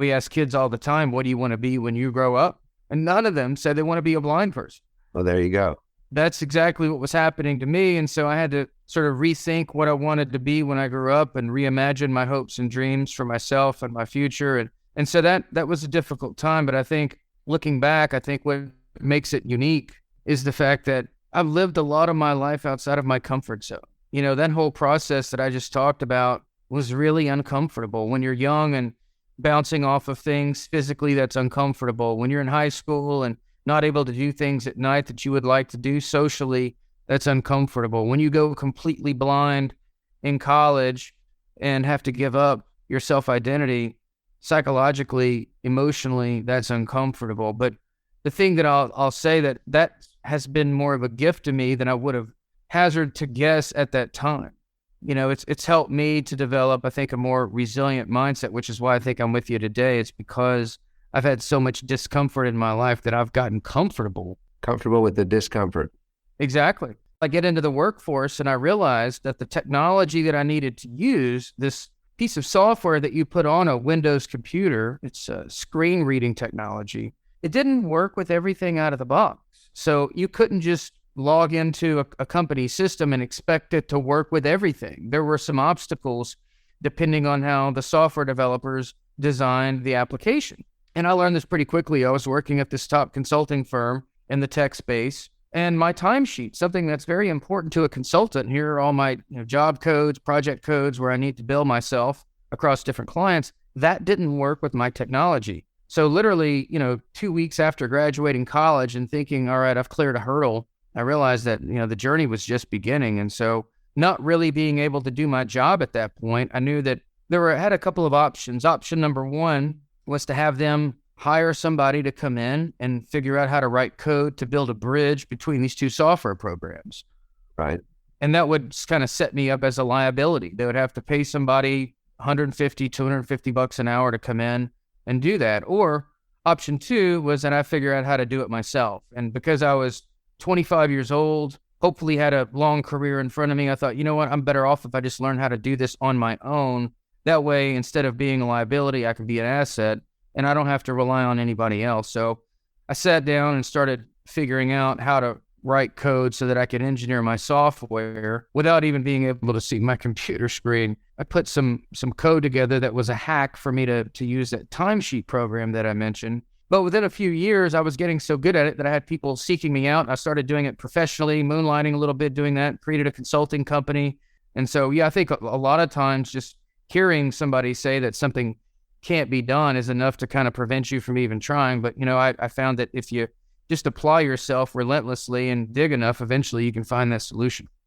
We ask kids all the time, what do you want to be when you grow up? And none of them said they want to be a blind person. Well, there you go. That's exactly what was happening to me. And so I had to sort of rethink what I wanted to be when I grew up and reimagine my hopes and dreams for myself and my future. And so that was a difficult time. But I think looking back, I think what makes it unique is the fact that I've lived a lot of my life outside of my comfort zone. You know, that whole process that I just talked about was really uncomfortable. When you're young and bouncing off of things physically, that's uncomfortable. When you're in high school and not able to do things at night that you would like to do socially, that's uncomfortable. When you go completely blind in college and have to give up your self-identity, psychologically, emotionally, that's uncomfortable. But the thing that I'll say that has been more of a gift to me than I would have hazarded to guess at that time. You know, it's helped me to develop, I think, a more resilient mindset, which is why I think I'm with you today. It's because I've had so much discomfort in my life that I've gotten comfortable. Comfortable with the discomfort. Exactly. I get into the workforce and I realized that the technology that I needed to use, this piece of software that you put on a Windows computer, it's a screen reading technology, it didn't work with everything out of the box. So you couldn't just log into a company system and expect it to work with everything. There were some obstacles depending on how the software developers designed the application. And I learned this pretty quickly. I was working at this top consulting firm in the tech space, and my timesheet, something that's very important to a consultant. Here are all my job codes, project codes where I need to bill myself across different clients. That didn't work with my technology. So literally, 2 weeks after graduating college and thinking, all right, I've cleared a hurdle, I realized that, the journey was just beginning. And so not really being able to do my job at that point, I knew that had a couple of options. Option number one was to have them hire somebody to come in and figure out how to write code to build a bridge between these two software programs. Right. And that would kind of set me up as a liability. They would have to pay somebody 150, 250 bucks an hour to come in and do that. Or option two was that I figure out how to do it myself. And because I was 25 years old, hopefully had a long career in front of me, I thought, you know what, I'm better off if I just learn how to do this on my own. That way, instead of being a liability, I can be an asset and I don't have to rely on anybody else. So I sat down and started figuring out how to write code so that I could engineer my software without even being able to see my computer screen. I put some code together that was a hack for me to use that timesheet program that I mentioned. But within a few years, I was getting so good at it that I had people seeking me out. I started doing it professionally, moonlighting a little bit, doing that, created a consulting company. And so, I think a lot of times just hearing somebody say that something can't be done is enough to kind of prevent you from even trying. But, I found that if you just apply yourself relentlessly and dig enough, eventually you can find that solution.